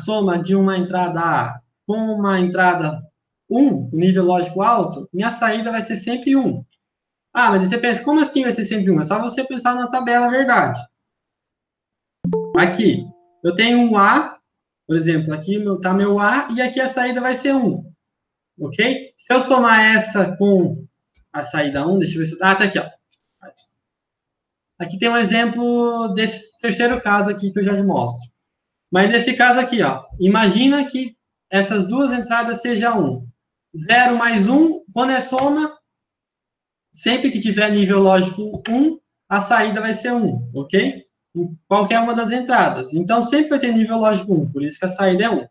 soma de uma entrada A com uma entrada 1, nível lógico alto, minha saída vai ser sempre 1. Ah, mas você pensa, como assim vai ser sempre 1? É só você pensar na tabela verdade. Aqui, eu tenho um A, por exemplo, aqui está meu A, e aqui a saída vai ser 1. Ok? Se eu somar essa com a saída 1, deixa eu ver se... Ah, tá aqui, ó. Aqui tem um exemplo desse terceiro caso aqui que eu já te mostro. Mas nesse caso aqui, ó, imagina que essas duas entradas sejam 1. 0 mais 1, quando é soma, sempre que tiver nível lógico 1, a saída vai ser 1, ok? Em qualquer uma das entradas. Então, sempre vai ter nível lógico 1, por isso que a saída é 1.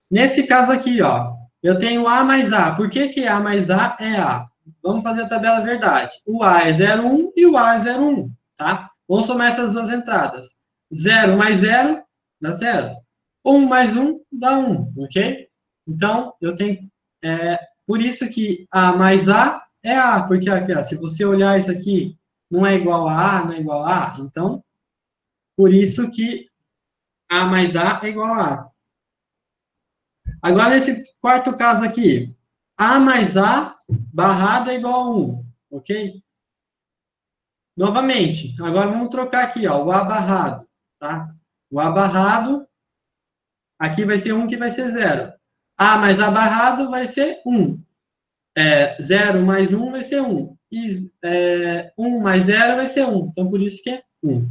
Nesse caso aqui, ó, eu tenho A mais A. Por que que A mais A é A? Vamos fazer a tabela verdade. O A é 0,1 e o A é 0,1, tá? Vamos somar essas duas entradas. 0 mais 0 dá 0. 1 mais 1 dá 1, ok? Então, eu tenho... por isso que A mais A é A, porque aqui, ó, se você olhar isso aqui, não é igual a A, não é igual a A. Então, por isso que A mais A é igual a A. Agora, nesse quarto caso aqui, A mais A barrado é igual a 1, ok? Novamente, agora vamos trocar aqui, ó, o A barrado, tá? O A barrado, aqui vai ser 1, que vai ser 0. A mais A barrado vai ser 1. 0 mais 1 vai ser 1. E 1 mais 0 vai ser 1. Então, por isso que é 1.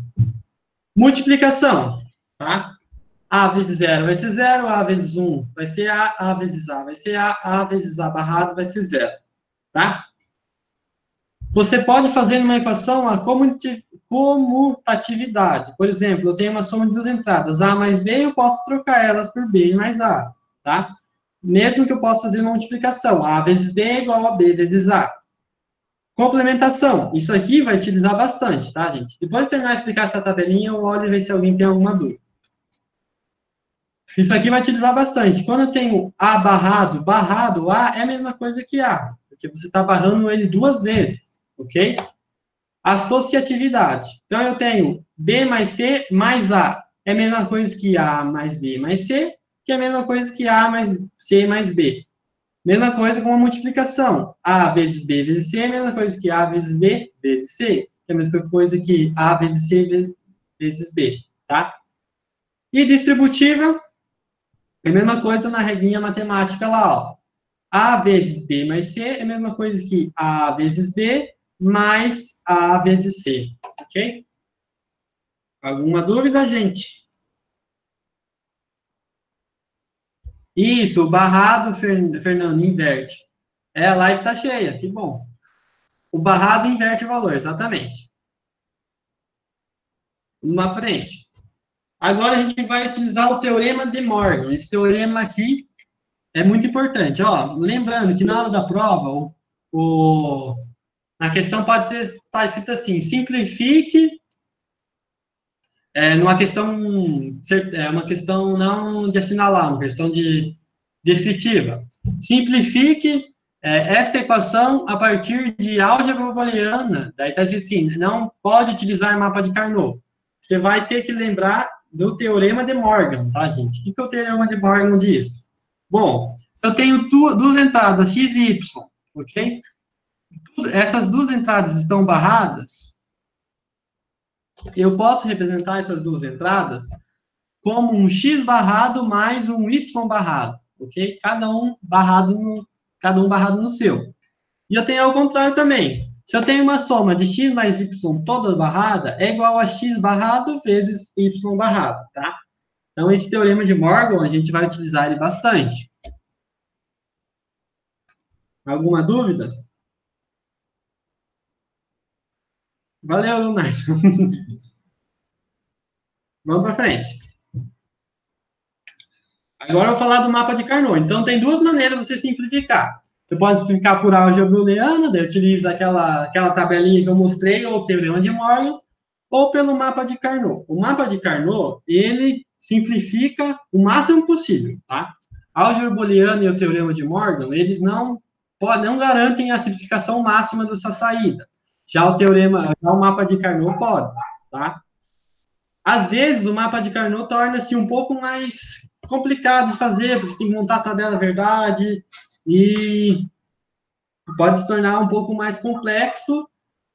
Multiplicação, tá? A vezes 0 vai ser 0, A vezes 1 vai ser A vezes A vai ser A vezes A barrado vai ser 0, tá? Você pode fazer numa equação a comutatividade. Por exemplo, eu tenho uma soma de duas entradas, A mais B, eu posso trocar elas por B mais A, tá? Mesmo que eu possa fazer uma multiplicação, A vezes B é igual a B vezes A. Complementação, isso aqui vai utilizar bastante, tá, gente? Depois de terminar de explicar essa tabelinha, eu olho e ver se alguém tem alguma dúvida. Isso aqui vai utilizar bastante. Quando eu tenho A barrado, barrado, A é a mesma coisa que A, porque você está barrando ele duas vezes, ok? Associatividade. Então, eu tenho B mais C mais A. É a mesma coisa que A mais B mais C, que é a mesma coisa que A mais C mais B. Mesma coisa com a multiplicação. A vezes B vezes C é a mesma coisa que A vezes B vezes C. Que é a mesma coisa que A vezes C vezes B, tá? E distributiva, é a mesma coisa na regrinha matemática lá, ó. A vezes B mais C é a mesma coisa que A vezes B mais A vezes C, ok? Alguma dúvida, gente? Isso, o barrado, Fernando, inverte. É, a live tá cheia, que bom. O barrado inverte o valor, exatamente. Uma frente. Agora a gente vai utilizar o teorema de Morgan. Esse teorema aqui é muito importante. Ó, lembrando que na hora da prova, a questão pode ser tá escrita assim: simplifique. Numa questão, uma questão não de assinalar, uma questão de descritiva. Simplifique esta equação a partir de álgebra booleana. Daí está escrito assim: não pode utilizar mapa de Carnot. Você vai ter que lembrar do teorema de Morgan, tá, gente? O que o teorema de Morgan diz? Bom, eu tenho duas entradas, x e y, ok? Essas duas entradas estão barradas. Eu posso representar essas duas entradas como um x barrado mais um y barrado, ok? Cada um barrado no seu. E eu tenho ao contrário também. Se eu tenho uma soma de x mais y toda barrada, é igual a x barrado vezes y barrado, tá? Então, esse teorema de Morgan, a gente vai utilizar ele bastante. Alguma dúvida? Valeu, Leonardo. Vamos para frente. Agora eu vou falar do mapa de Carnot. Então, tem duas maneiras de você simplificar. Você pode simplificar por álgebra booleana, daí utiliza aquela tabelinha que eu mostrei, ou o teorema de Morgan, ou pelo mapa de Carnot. O mapa de Carnot, ele simplifica o máximo possível, tá? A álgebra booleana e o teorema de Morgan, eles não garantem a simplificação máxima da sua saída. Já o mapa de Carnot pode, tá? Às vezes, o mapa de Carnot torna-se um pouco mais complicado de fazer, porque você tem que montar a tabela verdade, e pode se tornar um pouco mais complexo,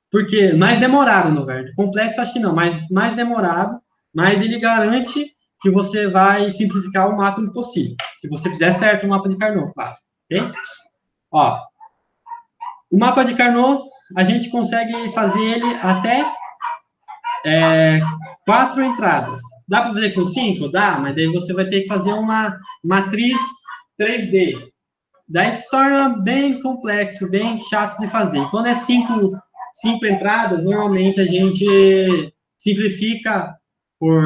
porque mais demorado, na verdade. Complexo, acho que não, mas mais demorado, mas ele garante que você vai simplificar o máximo possível. Se você fizer certo o mapa de Carnot, claro. Ok? Ó, o mapa de Carnot, a gente consegue fazer ele até 4 entradas. Dá para fazer com 5? Dá, mas daí você vai ter que fazer uma matriz 3D. Daí se torna bem complexo, bem chato de fazer. E quando é 5 entradas, normalmente a gente simplifica por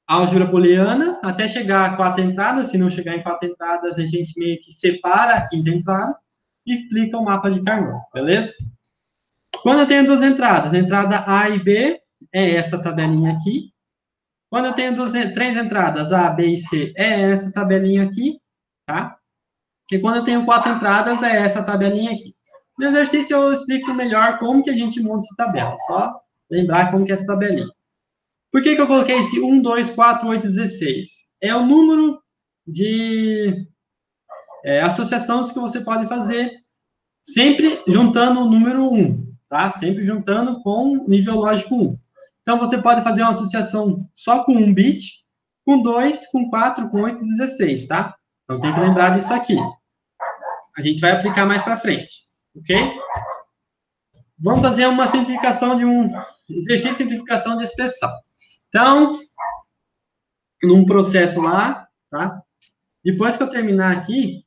álgebra booleana até chegar a 4 entradas. Se não chegar em 4 entradas, a gente meio que separa a quinta entrada e explica o mapa de Carnot, beleza? Quando eu tenho 2 entradas, a entrada A e B é essa tabelinha aqui. Quando eu tenho 3 entradas, A, B e C, é essa tabelinha aqui, tá? E quando eu tenho 4 entradas, é essa tabelinha aqui. No exercício, eu explico melhor como que a gente monta essa tabela. Só lembrar como que é essa tabelinha. Por que eu coloquei esse 1, 2, 4, 8, 16? É o número de associações que você pode fazer, sempre juntando o número 1, tá? Sempre juntando com nível lógico 1. Então, você pode fazer uma associação só com 1 bit, com 2, com 4, com 8 e 16, tá? Então, tem que lembrar disso aqui. A gente vai aplicar mais para frente, ok? Vamos fazer uma simplificação de um exercício de simplificação de expressão. Então, num processo lá, tá? Depois que eu terminar aqui,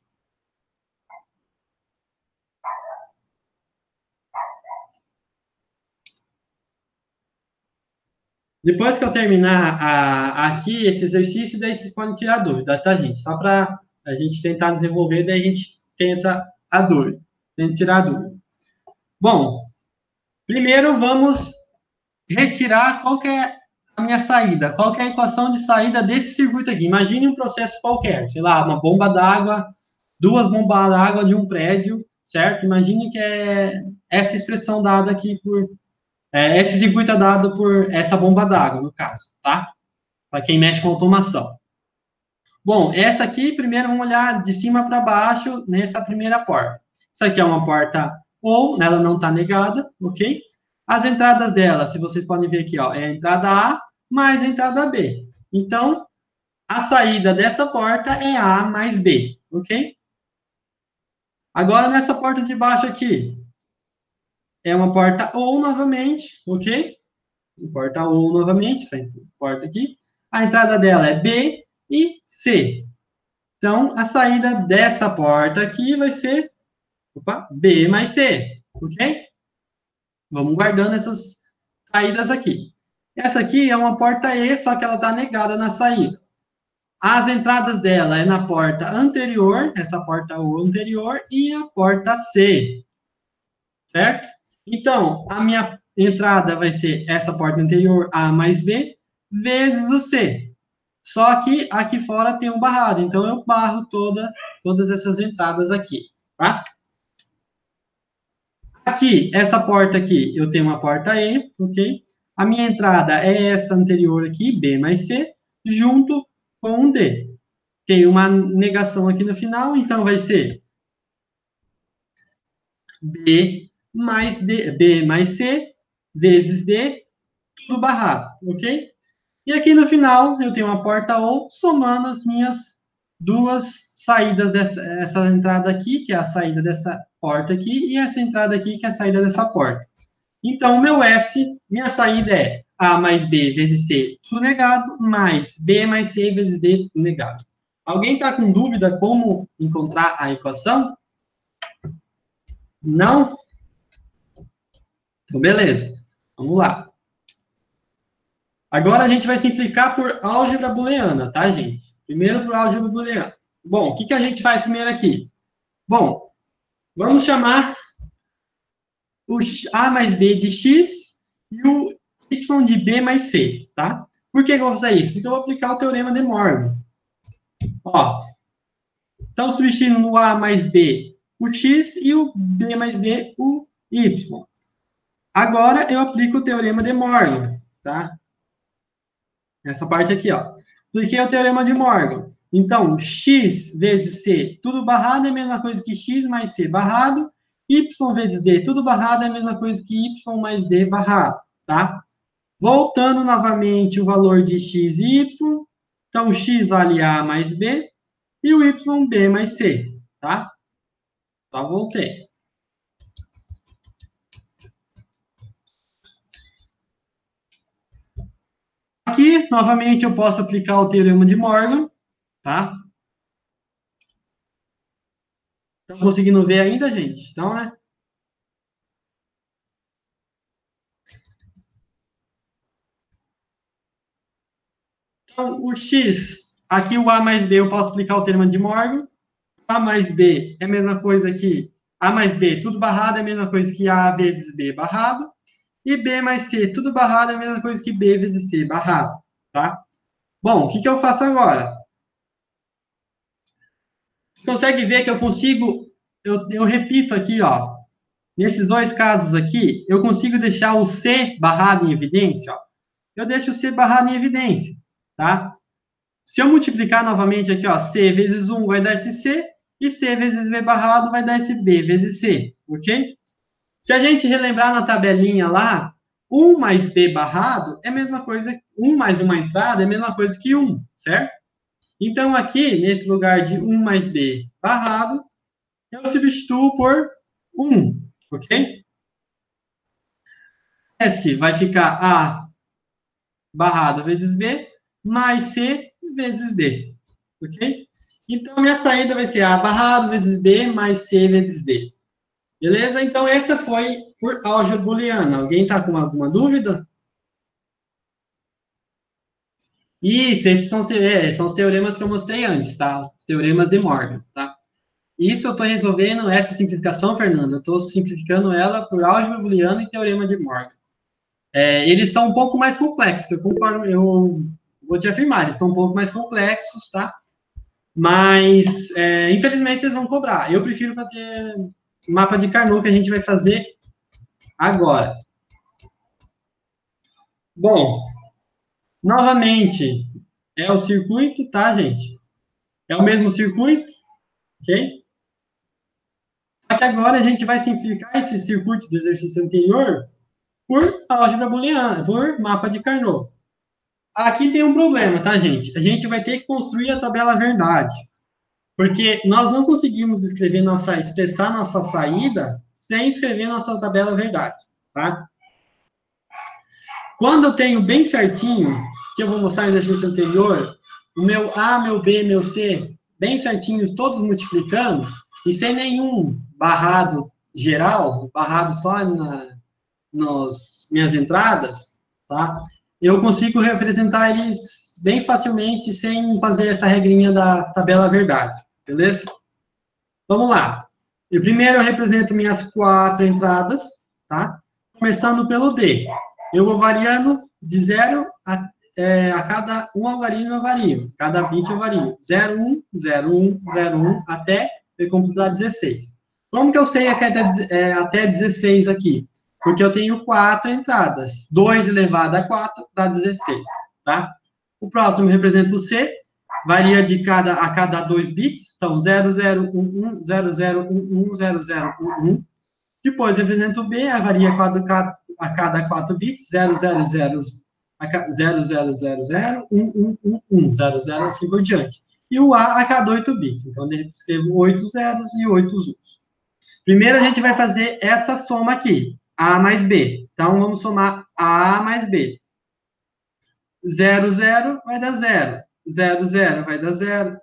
aqui esse exercício, daí vocês podem tirar dúvida, tá, gente? Só para a gente tentar desenvolver, daí a gente tenta a dúvida. Tenta tirar a dúvida. Bom, primeiro vamos retirar qual que é a minha saída, qual que é a equação de saída desse circuito aqui. Imagine um processo qualquer, sei lá, uma bomba d'água, 2 bombas d'água de um prédio, certo? Imagine que é essa expressão dada aqui por... esse circuito é dado por essa bomba d'água, no caso, tá? Para quem mexe com automação. Bom, essa aqui, primeiro vamos olhar de cima para baixo nessa primeira porta. Isso aqui é uma porta ou, ela não está negada, ok? As entradas dela, se vocês podem ver aqui, ó, é a entrada A mais a entrada B. Então, a saída dessa porta é A mais B, ok? Agora, nessa porta de baixo aqui, é uma porta ou novamente, ok? Porta ou novamente, essa porta aqui. A entrada dela é B e C. Então, a saída dessa porta aqui vai ser B mais C, ok? Vamos guardando essas saídas aqui. Essa aqui é uma porta E, só que ela está negada na saída. As entradas dela é na porta anterior, essa porta O anterior, e a porta C, certo? Então, a minha entrada vai ser essa porta anterior, A mais B, vezes o C. Só que aqui fora tem um barrado, então eu barro todas essas entradas aqui, tá? Aqui, essa porta aqui, eu tenho uma porta E, ok? A minha entrada é essa anterior aqui, B mais C, junto com um D. Tem uma negação aqui no final, então vai ser B mais D, B mais C, vezes D, tudo barrado, ok? E aqui no final, eu tenho uma porta ou, somando as minhas duas saídas essa entrada aqui, que é a saída dessa porta aqui, e essa entrada aqui, que é a saída dessa porta. Então, o meu S, minha saída é A mais B vezes C, tudo negado, mais B mais C vezes D, tudo negado. Alguém está com dúvida como encontrar a equação? Não? Então, beleza. Vamos lá. Agora a gente vai simplificar por álgebra booleana, tá, gente? Primeiro por álgebra booleana. Bom, o que a gente faz primeiro aqui? Bom, vamos chamar o A mais B de X e o Y de B mais C, tá? Por que eu vou fazer isso? Porque eu vou aplicar o teorema de Morgan. Ó, então, substituindo no A mais B o X e o B mais D o Y. Agora, eu aplico o teorema de Morgan, tá? Essa parte aqui, ó. Apliquei o teorema de Morgan. Então, x vezes c, tudo barrado, é a mesma coisa que x mais c barrado. Y vezes d, tudo barrado, é a mesma coisa que y mais d barrado, tá? Voltando novamente o valor de x e y. Então, x vale a mais b e o y, b mais c, tá? Então, voltei. Aqui, novamente, eu posso aplicar o teorema de Morgan, tá? Estão conseguindo ver ainda, gente? Então, né? Então, o x, aqui o a mais b, eu posso aplicar o teorema de Morgan. A mais b é a mesma coisa que a mais b, tudo barrado, é a mesma coisa que a vezes b barrado. E b mais c, tudo barrado, é a mesma coisa que b vezes c barrado, tá? Bom, o que eu faço agora? Você consegue ver que eu consigo, eu repito aqui, ó, nesses dois casos aqui, eu consigo deixar o c barrado em evidência, ó. Eu deixo o c barrado em evidência, tá? Se eu multiplicar novamente aqui, ó, c vezes 1 vai dar esse c, e c vezes b barrado vai dar esse b vezes c, ok? Se a gente relembrar na tabelinha lá, 1 mais b barrado é a mesma coisa, 1 mais uma entrada é a mesma coisa que 1, certo? Então, aqui, nesse lugar de 1 mais b barrado, eu substituo por 1, ok? S vai ficar a barrado vezes b, mais c vezes d, ok? Então, minha saída vai ser a barrado vezes b, mais c vezes d. Beleza? Então, essa foi por álgebra booleana. Alguém está com alguma dúvida? Isso, esses são os teoremas que eu mostrei antes, tá? Os teoremas de Morgan, tá? Isso eu estou resolvendo, essa simplificação, Fernando, eu estou simplificando ela por álgebra booleana e teorema de Morgan. Eles são um pouco mais complexos, eu concordo, eu vou te afirmar, eles são um pouco mais complexos, tá? Mas, infelizmente, eles vão cobrar. Eu prefiro fazer mapa de Carnot, que a gente vai fazer agora. Bom, novamente, é o circuito, tá, gente? É o mesmo circuito, ok? Só que agora a gente vai simplificar esse circuito do exercício anterior por álgebra booleana, por mapa de Carnot. Aqui tem um problema, tá, gente? A gente vai ter que construir a tabela verdade. Porque nós não conseguimos expressar nossa saída sem escrever nossa tabela verdade, tá? Quando eu tenho bem certinho, que eu vou mostrar no exercício anterior, o meu A, meu B, meu C, bem certinho, todos multiplicando, e sem nenhum barrado geral, barrado só nas minhas entradas, tá? Eu consigo representar eles bem facilmente sem fazer essa regrinha da tabela verdade, beleza? Vamos lá. Primeiro eu represento minhas 4 entradas, tá? Começando pelo D. Eu vou variando de 0 a cada um algarismo eu vario. Cada bit eu vario. 0, 1, 0, 1, 0, 1, até eu completar 16. Como que eu sei até 16 aqui? Porque eu tenho 4 entradas. 2 elevado a 4 dá 16, tá? O próximo representa o C. Varia a cada 2 bits. Então, 0011, 0011, 0011. Depois representa o B, varia a cada 4 bits, 0000, 0000, assim por diante. E o A a cada 8 bits. Então, eu escrevo 8 zeros e 8 uns. Primeiro, a gente vai fazer essa soma aqui, A mais B. Então, vamos somar A mais B. 0, 0 vai dar 0. 0, 0 vai dar 0.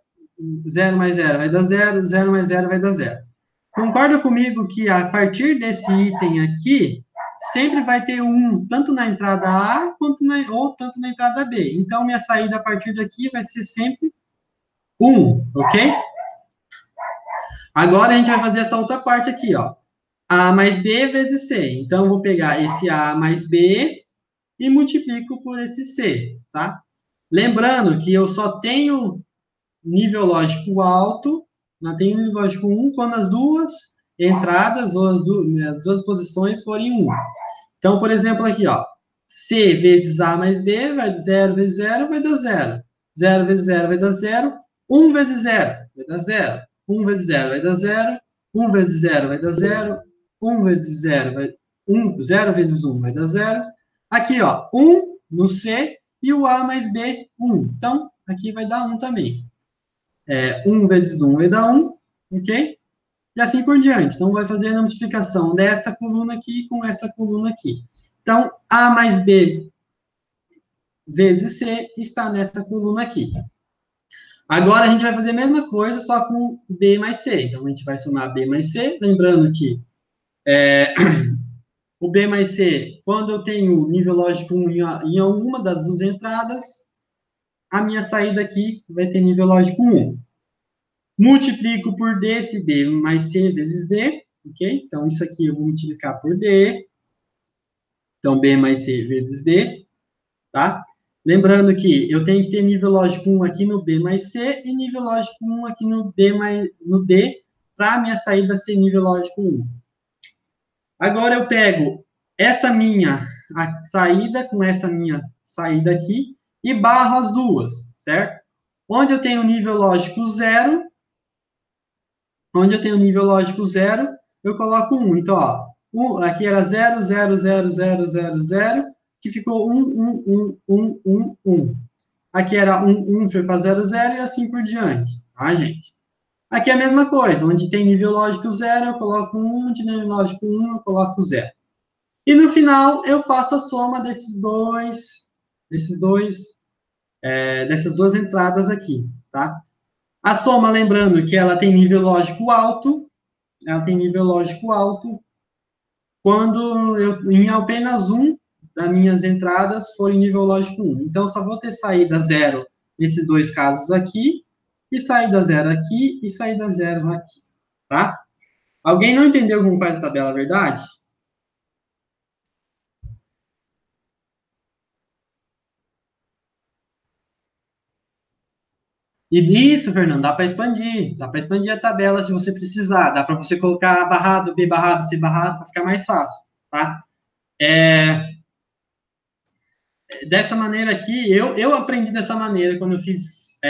0 mais 0 vai dar 0. 0 mais 0 vai dar 0. Concorda comigo que a partir desse item aqui, sempre vai ter um, tanto na entrada A, ou tanto na entrada B. Então, minha saída a partir daqui vai ser sempre 1, ok? Agora, a gente vai fazer essa outra parte aqui, ó. A mais B vezes C. Então, eu vou pegar esse A mais B e multiplico por esse C, tá? Lembrando que eu só tenho nível lógico alto, tenho nível lógico 1 quando as duas entradas ou as duas posições forem 1. Então, por exemplo, aqui, ó, C vezes A mais B vai 0 vezes 0 vai dar 0. 0 vezes 0 vai dar 0. 1 vezes 0 vai dar 0. 1 vezes 0 vai dar 0. 1 vezes 0 vai dar 0. 1 vezes 0 vai... 0 vezes 1 vai dar 0. Aqui, ó, 1 no C e o A mais B, 1. Então, aqui vai dar 1 também. 1 vezes 1 vai dar 1, ok? E assim por diante. Então, vai fazer a multiplicação dessa coluna aqui com essa coluna aqui. Então, A mais B vezes C está nessa coluna aqui. Agora, a gente vai fazer a mesma coisa, só com B mais C. Então, a gente vai somar B mais C, lembrando que o B mais C, quando eu tenho nível lógico 1 em alguma das duas entradas, a minha saída aqui vai ter nível lógico 1. Multiplico por D, esse B mais C vezes D, ok? Então, isso aqui eu vou multiplicar por D. Então, B mais C vezes D, tá? Lembrando que eu tenho que ter nível lógico 1 aqui no B mais C e nível lógico 1 aqui no D, para a minha saída ser nível lógico 1. Agora eu pego essa minha saída com essa minha saída aqui e barro as duas, certo? Onde eu tenho nível lógico 0, eu coloco 1. Então, ó, aqui era 0, 0, 0, 0, 0, 0, que ficou 1, 1, 1, 1, 1, 1. Aqui era 1, 1 foi para 0, 0 e assim por diante, tá, gente? Aqui é a mesma coisa, onde tem nível lógico 0, eu coloco 1, onde tem nível lógico 1, eu coloco 0. E no final, eu faço a soma dessas duas entradas aqui, tá? A soma, lembrando que ela tem nível lógico alto, quando em apenas um das minhas entradas for em nível lógico 1. Então, só vou ter saída 0 nesses dois casos aqui, e saída 0 aqui, e saída 0 aqui, tá? Alguém não entendeu como faz a tabela, verdade? E isso, Fernando, dá para expandir a tabela se você precisar, dá para você colocar A barrado, B barrado, C barrado, para ficar mais fácil, tá? Dessa maneira aqui, eu aprendi dessa maneira quando eu fiz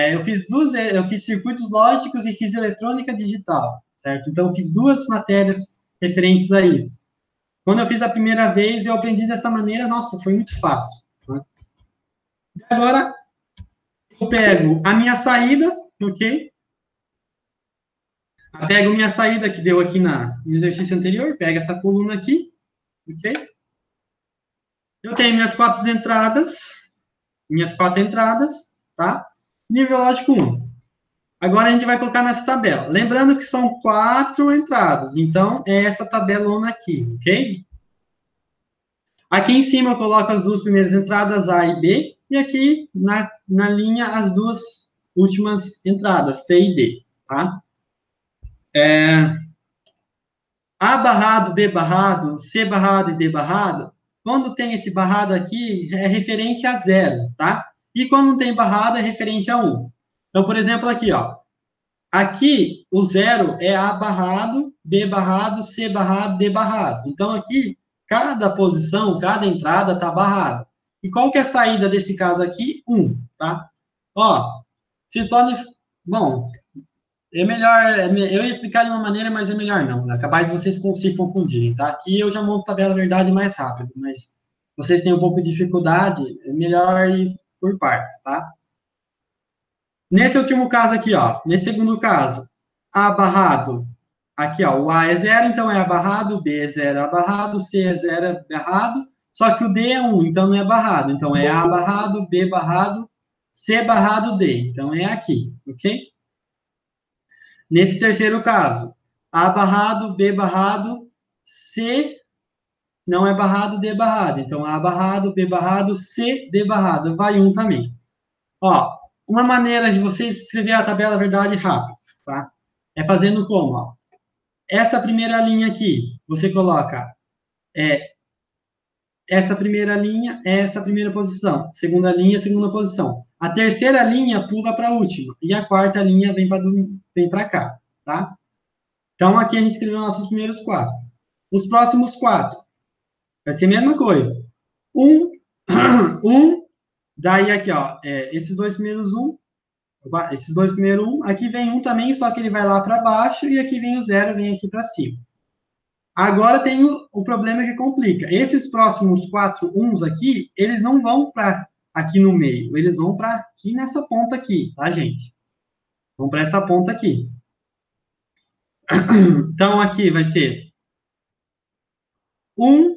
circuitos lógicos e fiz eletrônica digital, certo? Então, eu fiz duas matérias referentes a isso. Quando eu fiz a primeira vez, eu aprendi dessa maneira, nossa, foi muito fácil. Tá? Agora, eu pego a minha saída, ok? Eu pego minha saída que deu aqui no exercício anterior, pega essa coluna aqui, ok? Eu tenho minhas quatro entradas, tá? Nível lógico 1. Agora a gente vai colocar nessa tabela. Lembrando que são 4 entradas, então é essa tabelona aqui, ok? Aqui em cima eu coloco as duas primeiras entradas, A e B, e aqui na linha as duas últimas entradas, C e D, tá? A barrado, B barrado, C barrado e D barrado, quando tem esse barrado aqui, é referente a 0, tá? E quando não tem barrado, é referente a 1. Então, por exemplo, aqui, ó. Aqui, o 0 é A barrado, B barrado, C barrado, D barrado. Então, aqui, cada posição, cada entrada está barrada. E qual que é a saída desse caso aqui? 1, tá? Ó, vocês podem... Bom, é melhor... Eu ia explicar de uma maneira, mas é melhor não. É capaz de vocês se confundirem, tá? Aqui eu já monto a tabela verdade mais rápido, mas vocês têm um pouco de dificuldade, é melhor ir por partes, tá? Nesse último caso aqui, ó, nesse segundo caso, A barrado, aqui, ó, o A é 0, então é A barrado, B é 0, A barrado, C é 0, é barrado, só que o D é 1, então não é barrado. Então é A barrado, B barrado, C barrado, D. Então é aqui, ok? Nesse terceiro caso, A barrado, B barrado, C não é barrado, D barrado. Então A barrado, B barrado, C, D barrado. Vai 1 também. Ó, uma maneira de você escrever a tabela verdade rápido, tá? É fazendo como, ó. Essa primeira linha aqui, você coloca essa primeira linha, essa primeira posição. Segunda linha, segunda posição. A terceira linha pula para a última. E a quarta linha vem para cá, tá? Então, aqui a gente escreveu nossos primeiros 4. Os próximos 4 vai ser a mesma coisa. 1, 1, daí aqui, ó, esses dois primeiros 1, esses dois primeiros 1, aqui vem 1 também, só que ele vai lá para baixo, e aqui vem o 0, vem aqui para cima. Agora tem o problema que complica. Esses próximos 4 1s aqui, eles não vão para aqui no meio, eles vão para aqui nessa ponta aqui, tá, gente? Vão para essa ponta aqui. Então, aqui vai ser 1,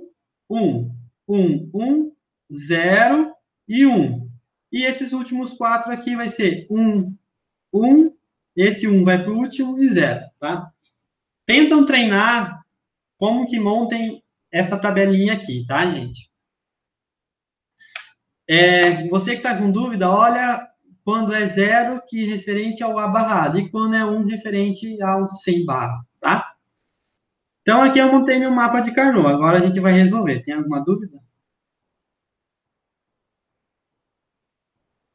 1, 1, 1, 0 e 1. E esses últimos 4 aqui vai ser 1, 1, esse 1 vai para o último e 0, tá? Tentam treinar como que montem essa tabelinha aqui, tá, gente? Você que está com dúvida, olha quando é 0, que referente ao A barrado, e quando é 1, referente ao sem barra, tá? Então, aqui eu montei meu mapa de Carnot. Agora a gente vai resolver. Tem alguma dúvida?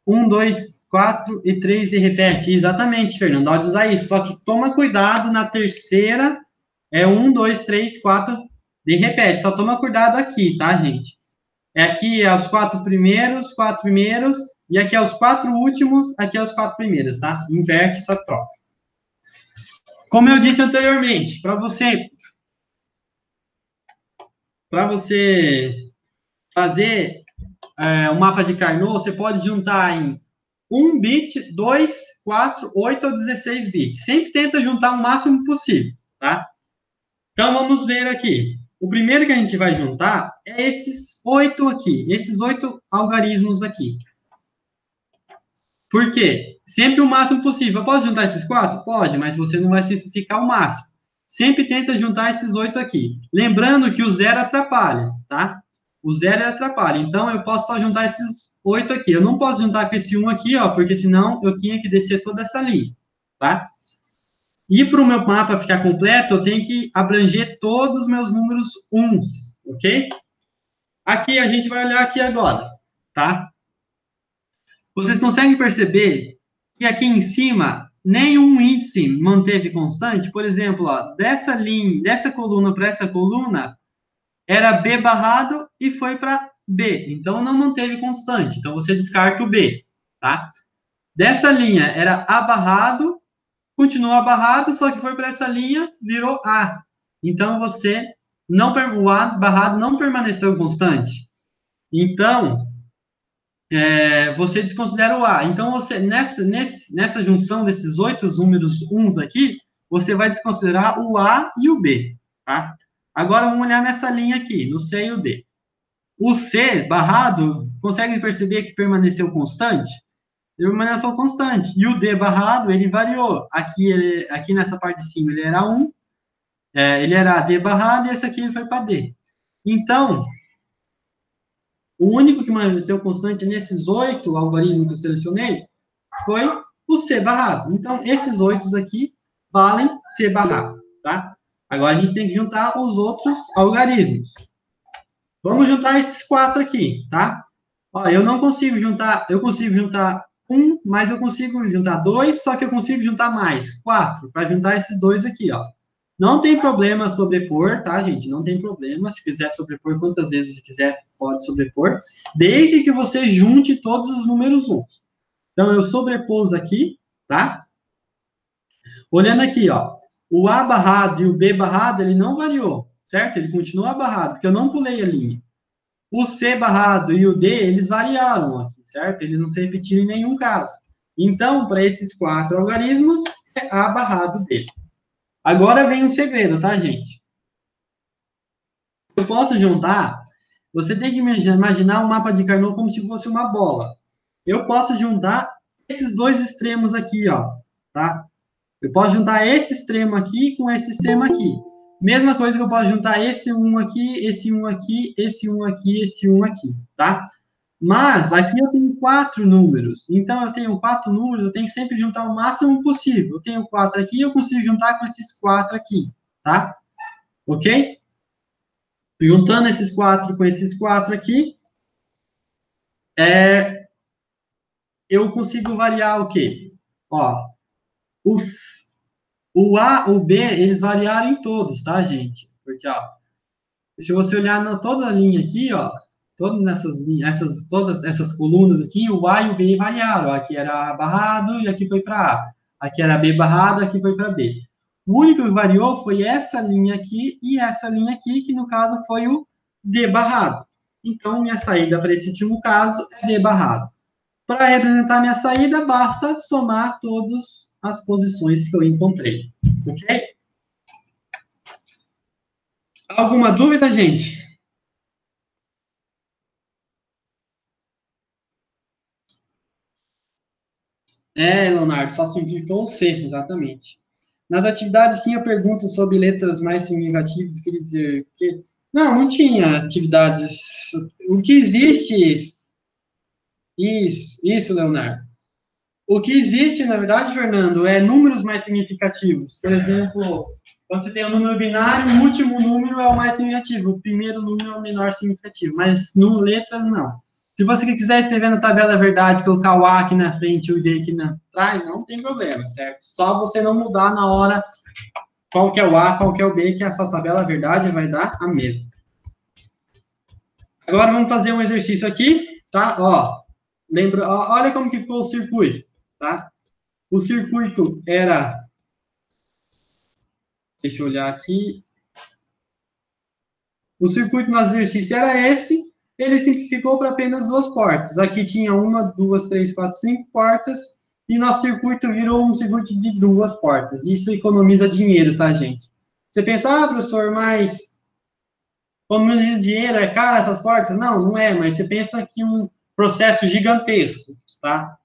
1, 2, 4 e 3 e repete. Exatamente, Fernando. Pode usar isso. Só que toma cuidado na terceira. É 1, 2, 3, 4 e repete. Só toma cuidado aqui, tá, gente? Aqui é os 4 primeiros, e aqui é os 4 últimos, aqui é os 4 primeiros, tá? Inverte essa troca. Como eu disse anteriormente, para você fazer um mapa de Carnot, você pode juntar em 1 bit, 2, 4, 8 ou 16 bits. Sempre tenta juntar o máximo possível, tá? Então, vamos ver aqui. O primeiro que a gente vai juntar é esses 8 aqui, esses 8 algarismos aqui. Por quê? Sempre o máximo possível. Eu posso juntar esses 4? Pode, mas você não vai simplificar o máximo. Sempre tenta juntar esses 8 aqui. Lembrando que o 0 atrapalha, tá? O 0 atrapalha. Então, eu posso só juntar esses 8 aqui. Eu não posso juntar com esse 1 aqui, ó, porque senão eu tinha que descer toda essa linha, tá? E para o meu mapa ficar completo, eu tenho que abranger todos os meus números 1s, ok? Aqui, a gente vai olhar aqui agora, tá? Vocês conseguem perceber que aqui em cima, nenhum índice manteve constante? Por exemplo, ó, dessa linha, dessa coluna para essa coluna, era B barrado e foi para B. Então, não manteve constante. Então, você descarta o B, tá? Dessa linha, era A barrado, continuou A barrado, só que foi para essa linha, virou A. Então, o A barrado não permaneceu constante. Então, você desconsidera o A. Então, você nessa junção desses 8 números 1s aqui, você vai desconsiderar o A e o B, tá? Agora, vamos olhar nessa linha aqui, no C e o D. O C barrado, conseguem perceber que permaneceu constante? Ele permaneceu constante. E o D barrado, ele variou. Aqui nessa parte de cima, ele era 1, ele era D barrado, e esse aqui ele foi para D. Então, o único que permaneceu constante nesses 8 algarismos que eu selecionei foi o C barrado. Então, esses 8 aqui valem C barrado, tá? Agora, a gente tem que juntar os outros algarismos. Vamos juntar esses 4 aqui, tá? Ó, eu não consigo juntar, eu consigo juntar 1, mas eu consigo juntar 2, só que eu consigo juntar mais 4, para juntar esses 2 aqui, ó. Não tem problema sobrepor, tá, gente? Não tem problema. Se quiser sobrepor quantas vezes você quiser, pode sobrepor. Desde que você junte todos os números 1. Então, eu sobrepus aqui, tá? Olhando aqui, ó. O A barrado e o B barrado, ele não variou, certo? Ele continua barrado, porque eu não pulei a linha. O C barrado e o D, eles variaram aqui, certo? Eles não se repetiram em nenhum caso. Então, para esses 4 algarismos, é A barrado D. Agora vem um segredo, tá, gente? Eu posso juntar, você tem que imaginar um mapa de Carnot como se fosse uma bola. Eu posso juntar esses 2 extremos aqui, ó, tá? Eu posso juntar esse extremo aqui com esse extremo aqui. Mesma coisa que eu posso juntar esse 1 aqui, esse 1 aqui, esse 1 aqui, esse 1 aqui, tá? Mas aqui eu tenho 4 números. Então, eu tenho 4 números, eu tenho que sempre juntar o máximo possível. Eu tenho 4 aqui, eu consigo juntar com esses 4 aqui, tá? Ok? Juntando esses 4 com esses 4 aqui, eu consigo variar o quê? Ó, o A, o B, eles variaram em todos, tá, gente? Porque, ó, se você olhar toda a linha aqui, ó, todas essas colunas aqui, o A e o B variaram. Aqui era A barrado e aqui foi para A. Aqui era B barrado, aqui foi para B. O único que variou foi essa linha aqui e essa linha aqui, que no caso foi o D barrado. Então, minha saída para esse último caso é D barrado. Para representar minha saída, basta somar todas as posições que eu encontrei. Ok? Alguma dúvida, gente? Leonardo, só significou o C, exatamente. Nas atividades tinha perguntas sobre letras mais significativas, queria dizer que... Não tinha atividades. O que existe... Isso, Leonardo. O que existe, na verdade, Fernando, é números mais significativos. Por exemplo, quando você tem um número binário, o último número é o mais significativo, o primeiro número é o menor significativo, mas no letras, não. Se você quiser escrever na tabela verdade, colocar o A aqui na frente e o D aqui na trás, não tem problema, certo? Só você não mudar na hora qual que é o A, qual que é o B, que a sua tabela verdade vai dar a mesma. Agora vamos fazer um exercício aqui, tá? Ó, lembra, olha como que ficou o circuito, tá? O circuito era... Deixa eu olhar aqui. O circuito no exercício era esse, ele simplificou para apenas 2 portas. Aqui tinha 1, 2, 3, 4, 5 portas, e nosso circuito virou um circuito de 2 portas. Isso economiza dinheiro, tá, gente? Você pensa, professor, mas economiza dinheiro, é caro essas portas? Não, não é, mas você pensa que um processo gigantesco, tá?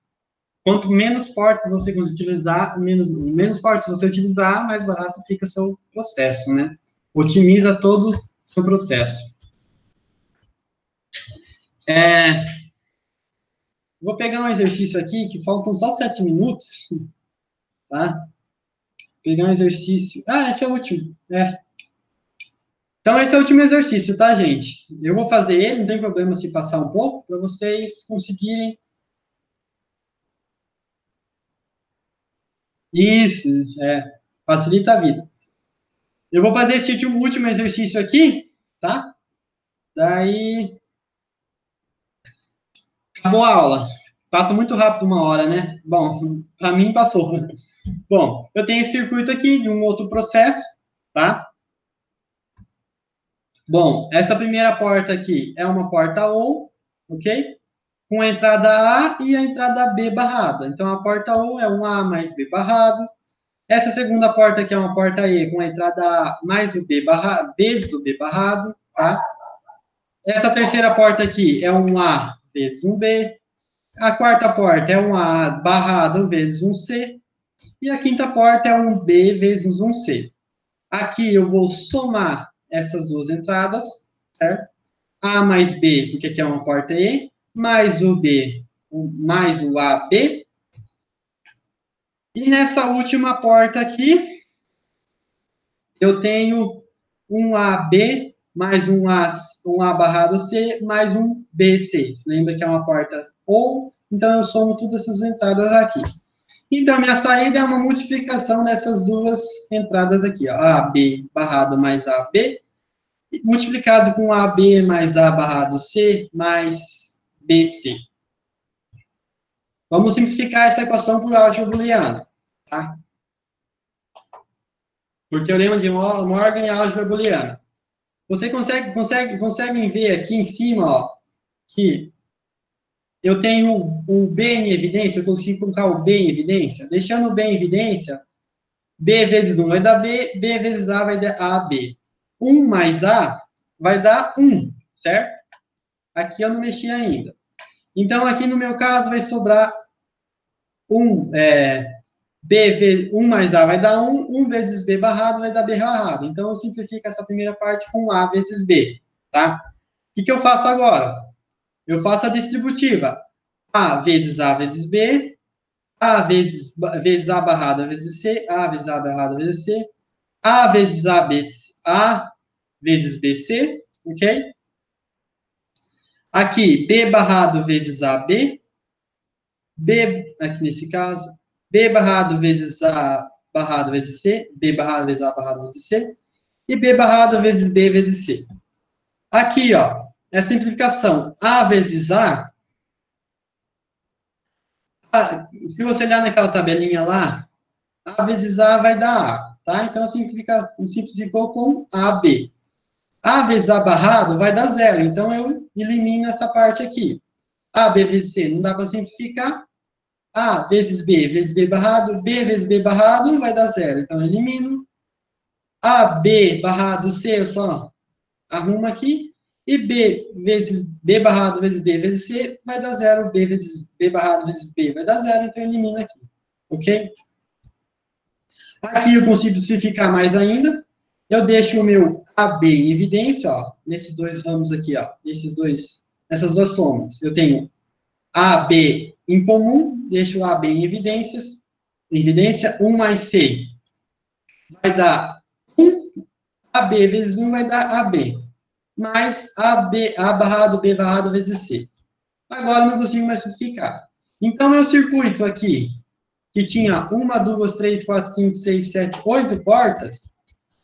Quanto menos portas você utilizar, menos portas você utilizar, mais barato fica seu processo, né? Otimiza todo o seu processo. Vou pegar um exercício aqui, que faltam só 7 minutos, tá? Vou pegar um exercício... esse é o último, Então, esse é o último exercício, tá, gente? Eu vou fazer ele, não tem problema se passar um pouco, para vocês conseguirem... Isso, facilita a vida. Eu vou fazer esse último exercício aqui, tá? Daí... Acabou a aula. Passa muito rápido 1 hora, né? Bom, para mim passou. Bom, eu tenho esse circuito aqui de um outro processo, tá? Bom, essa primeira porta aqui é uma porta OR, ok? Com a entrada A e a entrada B barrada. Então, a porta OR é um A mais B barrado. Essa segunda porta aqui é uma porta E com a entrada A mais o B barrado, vezes o B barrado, tá? Essa terceira porta aqui é um A vezes um B. A quarta porta é um A barrado vezes um C. E a quinta porta é um B vezes um C. Aqui eu vou somar essas 2 entradas, certo? A mais B, porque aqui é uma porta E, mais o B, mais o AB. E nessa última porta aqui, eu tenho um AB mais um A barrado C, mais um BC. Lembra que é uma porta OR, então eu somo todas essas entradas aqui. Então, minha saída é uma multiplicação dessas 2 entradas aqui, ó, AB barrado mais AB, multiplicado com AB mais A barrado C mais BC. Vamos simplificar essa equação por álgebra booleana, tá? Porque eu lembro de Morgan e álgebra booleana. Você conseguem ver aqui em cima, ó, que eu tenho o B em evidência, eu consigo colocar o B em evidência. Deixando o B em evidência, B vezes 1 vai dar B, B vezes A vai dar AB. 1 mais A vai dar 1, certo? Aqui eu não mexi ainda. Então, aqui no meu caso, vai sobrar 1 mais A vai dar 1, 1 vezes B barrado vai dar B barrado. Então, eu simplifico essa primeira parte com A vezes B, tá? O que eu faço agora? Eu faço a distributiva. A vezes B, A vezes A barrada vezes C, A vezes A barrada vezes C, A vezes A vezes BC, ok? Aqui, B barrado vezes AB, B, aqui nesse caso, B barrado vezes A barrado vezes C, B barrado vezes A barrado vezes C, e B barrado vezes B vezes C. Aqui, ó, é simplificação. A vezes A, se você olhar naquela tabelinha lá, A vezes A vai dar A, tá? Então, simplificou com AB. A vezes A barrado vai dar zero, então eu elimino essa parte aqui. AB vezes C, não dá para simplificar. A vezes B barrado, B vezes B barrado vai dar zero, então eu elimino. AB barrado C, eu só arrumo aqui. E B vezes B barrado vezes B vezes C vai dar zero. B vezes B barrado vezes B vai dar zero, então eu elimino aqui. Ok? Aqui eu consigo simplificar mais ainda. Eu deixo o meu AB em evidência, ó, nesses dois ramos aqui, ó, essas duas somas. Eu tenho AB em comum, deixo o AB em evidência, 1 mais C vai dar 1, AB vezes 1 vai dar AB, mais AB, A barrado, B barrado vezes C. Agora não consigo mais simplificar. Então, meu circuito aqui, que tinha 1, 2, 3, 4, 5, 6, 7, 8 portas,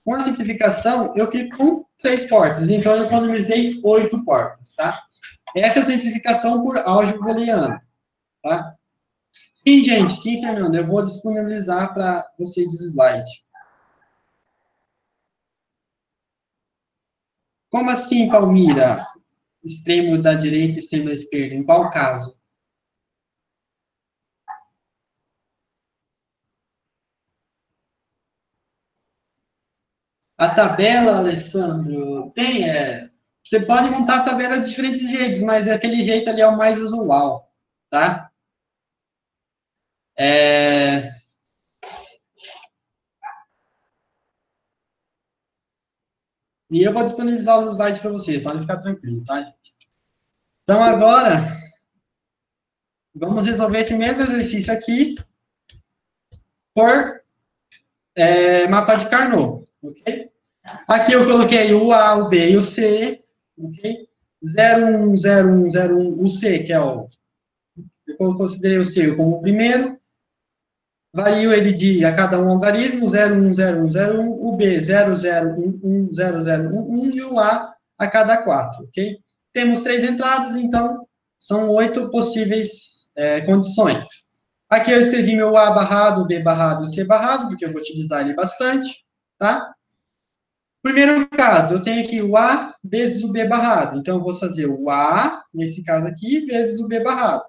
com a simplificação, eu fico com 3 portas. Então, eu economizei 8 portas, tá? Essa é a simplificação por álgebra booleana, tá? Sim, gente, sim, Fernando, eu vou disponibilizar para vocês os slides. Como assim, Palmira? Extremo da direita e extremo da esquerda, em qual caso? A tabela, Alessandro, você pode montar a tabela de diferentes jeitos, mas aquele jeito ali é o mais usual, tá? E eu vou disponibilizar os slides para vocês, pode ficar tranquilo, tá, gente? Então, agora, vamos resolver esse mesmo exercício aqui por mapa de Carnot, ok? Aqui eu coloquei o A, o B e o C, ok? 0, 1, 0, 1, 0, 1, o C, que é o... Eu considerei o C como o primeiro, vario ele de a cada um algarismo, 0, 1, 0, 1, 0, 1, o B, 0, 0, 1, 1, 0, 0, 1, 1, e o A cada 4, ok? Temos 3 entradas, então, são 8 possíveis condições. Aqui eu escrevi meu A barrado, o B barrado e o C barrado, porque eu vou utilizar ele bastante, tá? Primeiro caso, eu tenho aqui o A vezes o B barrado. Então, eu vou fazer o A, nesse caso aqui, vezes o B barrado.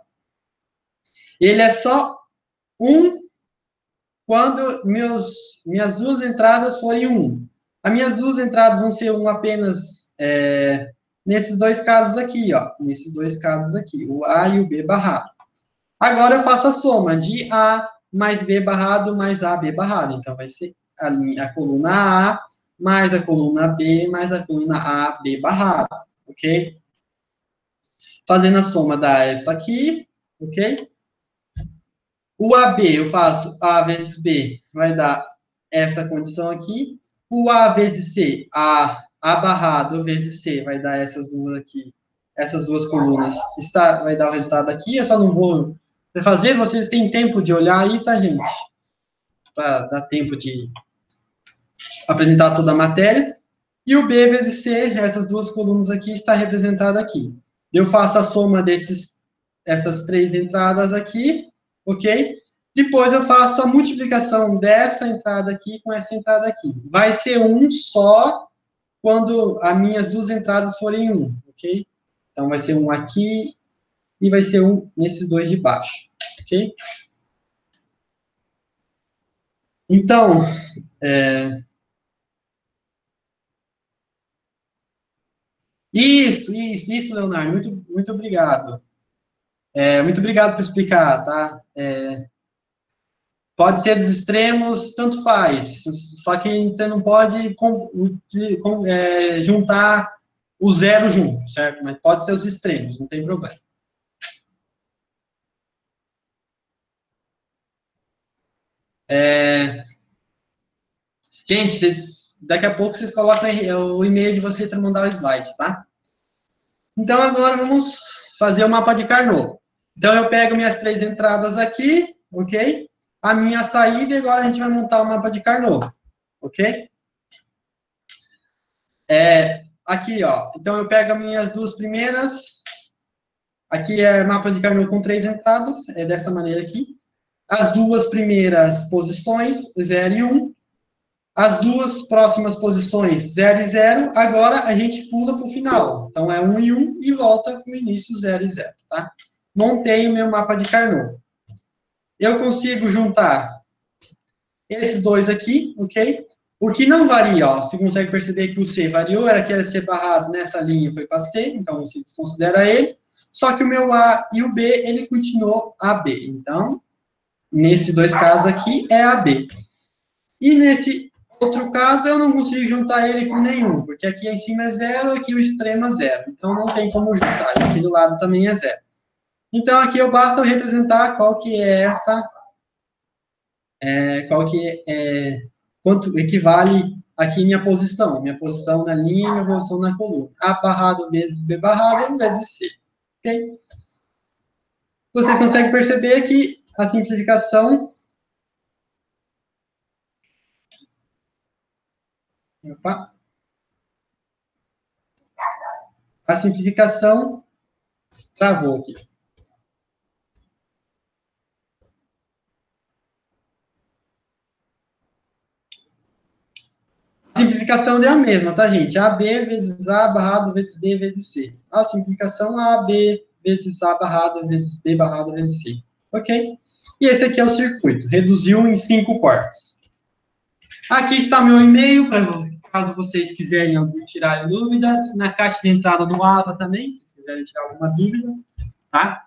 Ele é só 1 quando minhas duas entradas forem 1. As minhas duas entradas vão ser 1 apenas nesses dois casos aqui, ó. Nesses dois casos aqui, o A e o B barrado. Agora eu faço a soma de A mais B barrado mais AB barrado. Então, vai ser a coluna A mais a coluna B, mais a coluna A, B barrado, ok? Fazendo a soma dá essa aqui, ok? O AB, eu faço A vezes B, vai dar essa condição aqui. O A vezes C, A barrado vezes C, vai dar essas duas aqui, essas duas colunas. Vai dar o resultado aqui, eu só não vou fazer, vocês têm tempo de olhar aí, tá, gente? Para dar tempo de apresentar toda a matéria. E o B vezes C, essas duas colunas aqui, está representada aqui. Eu faço a soma essas 3 entradas aqui, ok? Depois eu faço a multiplicação dessa entrada aqui com essa entrada aqui. Vai ser 1 só quando as minhas duas entradas forem 1, ok? Então, vai ser 1 aqui e vai ser 1 nesses dois de baixo, ok? Então, Isso, Leonardo, muito obrigado. Muito obrigado por explicar, tá? Pode ser dos extremos, tanto faz. Só que você não pode juntar o zero junto, certo? Mas pode ser os extremos, não tem problema. Gente, daqui a pouco vocês colocam o e-mail de você para mandar o slide, tá? Então, agora vamos fazer o mapa de Carnot. Então, eu pego minhas 3 entradas aqui, ok? A minha saída, e agora a gente vai montar o mapa de Carnot, ok? aqui, ó. Então, eu pego as minhas duas primeiras. Aqui é mapa de Carnot com 3 entradas. É dessa maneira aqui. As duas primeiras posições, 0 e 1. As duas próximas posições, 0 e 0. Agora, a gente pula para o final. Então, é 1 e 1 e volta para o início, 0 e 0. Tá? Montei o meu mapa de Carnot. Eu consigo juntar esses dois aqui, ok? O que não varia, ó, você consegue perceber que o C variou, era que era C barrado nessa linha foi para C, então você desconsidera ele. Só que o meu A e o B, ele continuou AB. Então, nesses dois casos aqui, é AB. E nesse outro caso, eu não consigo juntar ele com nenhum, porque aqui em cima é 0, aqui o extremo é 0. Então, não tem como juntar. E aqui do lado também é 0. Então, aqui basta eu representar qual que é essa... quanto equivale aqui minha posição na linha e minha posição na coluna. A barrado vezes B barrado vezes C. Ok? Vocês conseguem perceber que a simplificação... Opa! A simplificação travou aqui. A simplificação é a mesma, tá, gente? AB vezes A barrado vezes B vezes C. A simplificação AB vezes A barrado vezes B barrado vezes C. Ok? E esse aqui é o circuito. Reduziu em 5 portas. Aqui está meu e-mail, caso vocês quiserem tirar dúvidas. Na caixa de entrada do AVA também, se vocês quiserem tirar alguma dúvida. Tá?